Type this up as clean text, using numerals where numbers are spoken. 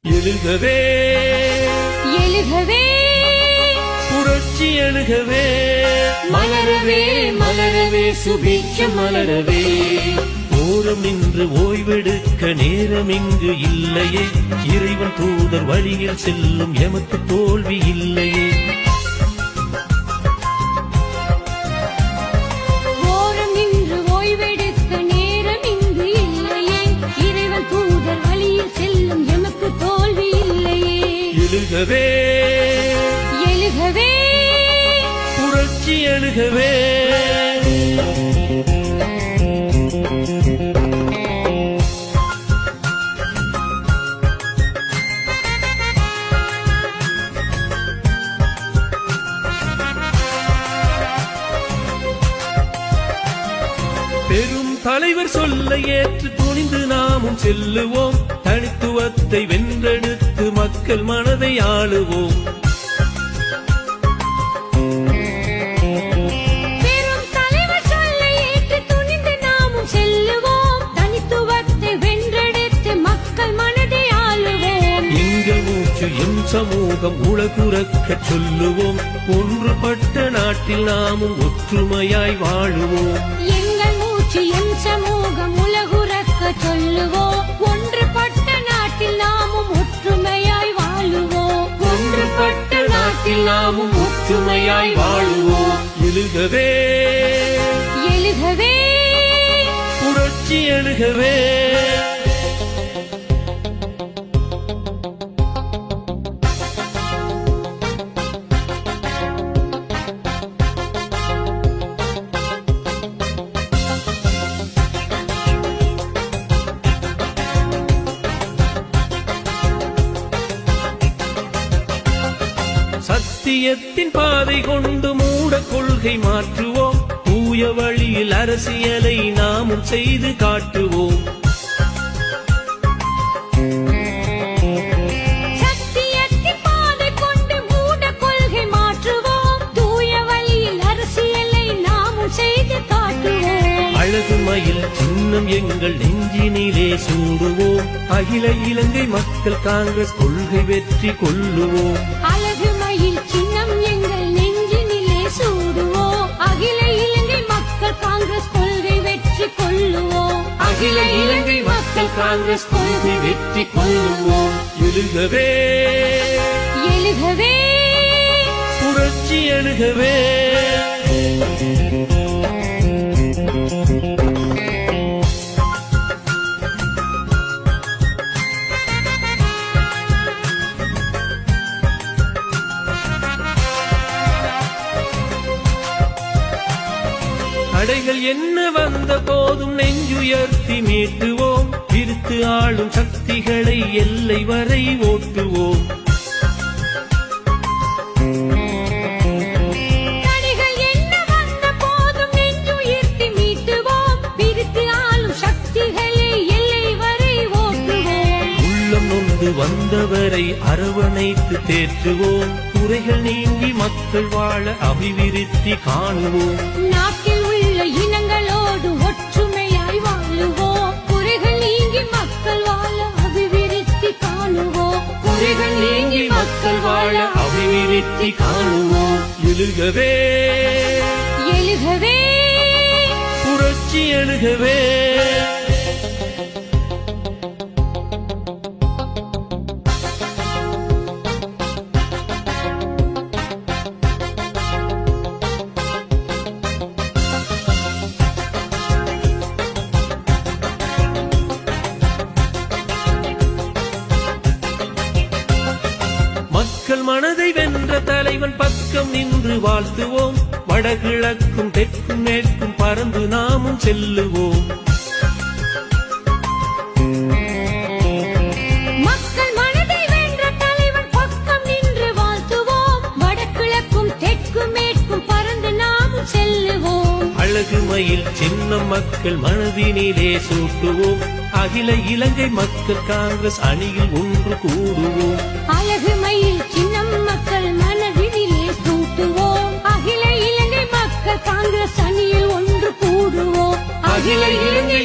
எழுகவே எழுகவே புரட்சி எழுகவே மலரவே மலரவே சுபீட்சம் மலரவே ஓரம் நின்று ஓய்வெடுக்க நேரம் இங்கு இல்லையே இறைவன் தூதர் வழியில் செல்லும் எமக்கு தோல்வி இல்லையே ஓரம் நின்று ஓய்வெடுக்க நேரம் இங்கு இல்லையே இறைவன் தூதர் வழியில் செல்லும் எமக்கு தோல்வி இல்லையே எழுகவே எழுகவே புரட்சி எழுகவே பெரும் தலைவர் சொல்ல ஏற்று துணிந்து நாமும் செல்லுவோம் தனித்துவத்தை வென்றெடுத்து மக்கள் மனதை ஆளுவோம் பெரும் தலைவர் சொல்ல ஏற்று துணிந்து நாமும் செல்லுவோம் தனித்துவத்தை வென்றெடுத்து மக்கள் மனதை ஆளுவோம் எங்கள் மூச்சு எம் சமூகம் உலகுறக்கச் சொல்லுவோம் ஒன்றுபட்ட நாட்டில் நாமும் ஒற்றுமையாய் வாழுவோம் எங்கள் மூச்சு எம் சமூகம் உலகுறக்க சொல்லுவோம் ஒன்றுபட்ட நாட்டில் நாமும் ஒற்றுமையாய் வாழுவோம் ஒன்றுபட்ட நாட்டில் நாமும் ஒற்றுமையாய் வாழுவோம் எழுகவே எழுகவே புரட்சி எழுகவே சத்தியத்தின் பாதை கொண்டு மூட கொள்கை மாற்றுவோம் தூய வழியில் அரசியலை நாமும் செய்து காட்டுவோம் சத்தியத்தின் பாதை கொண்டு மூட கொள்கை மாற்றுவோம் தூய வழியில் அரசியலை நாமும் செய்து காட்டுவோம் அழகு மயில் சின்னம் எங்கள் நெஞ்சினிலே சூடுவோம் அகில இலங்கை மக்கள் காங்கிரஸ் கொள்கை வெற்றி கொள்ளுவோம் அழகு மயில் சின்னம் எங்கள் நெஞ்சினிலே சூடுவோம் அகில இலங்கை மக்கள் காங்கிரஸ் கொள்கை வெற்றி கொள்ளுவோம் அகில இலங்கை மக்கள் காங்கிரஸ் கொள்கை வெற்றி கொள்ளுவோம் எழுகவே எழுகவே புரட்சி எழுகவே தடைகள் என்ன வந்த போதும் நெஞ்சுயர்த்தி மீட்டுவோம் பிரித்து ஆளும் சக்திகளை எல்லை வரை ஓட்டுவோம் தடைகள் என்ன வந்த போதும் நெஞ்சுயர்த்தி மீட்டுவோம் பிரித்து ஆளும் சக்திகளை எல்லை வரை ஓட்டுவோம் உள்ளம் நொந்து வந்தவரை அரவணைத்து தேற்றுவோம் குறைகள் நீங்கி மக்கள் வாழ அபிவிருத்தி காணுவோம் நாட்டில் உள்ள இனங்களோடு ஒற்றுமையாய் வாழுவோம் குறைகள் நீங்கி மக்கள் வாழ அபிவிருத்தி காணுவோம் குறைகள் நீங்கி மக்கள் வாழ அபிவிருத்தி காணுவோம் எழுகவே எழுகவே புரட்சி எழுகவே மக்கள் மனதை வென்ற தலைவன் பக்கம் நின்று வாழ்த்துவோம் வடகிழக்கும் தெற்கும் மேற்கும் பறந்து நாமும் செல்லுவோம் மக்கள் மனதை வென்ற தலைவன் பக்கம் நின்று வாழ்த்துவோம் வடகிழக்கும் தெற்கும் மேற்கும் பறந்து நாமும் செல்லுவோம் அழகு மயில் சின்னம் மக்கள் மனதினிலே சூட்டுவோம் அகில இலங்கை மக்கள் காங்கிரஸ் அணியில் ஒன்று கூடுவோம் அழகு மயில் சின்னம் மக்கள் மனதினிலே சூட்டுவோம் அகில இலங்கை மக்கள் காங்கிரஸ் அணியில் ஒன்று கூடுவோம் அகில இலங்கை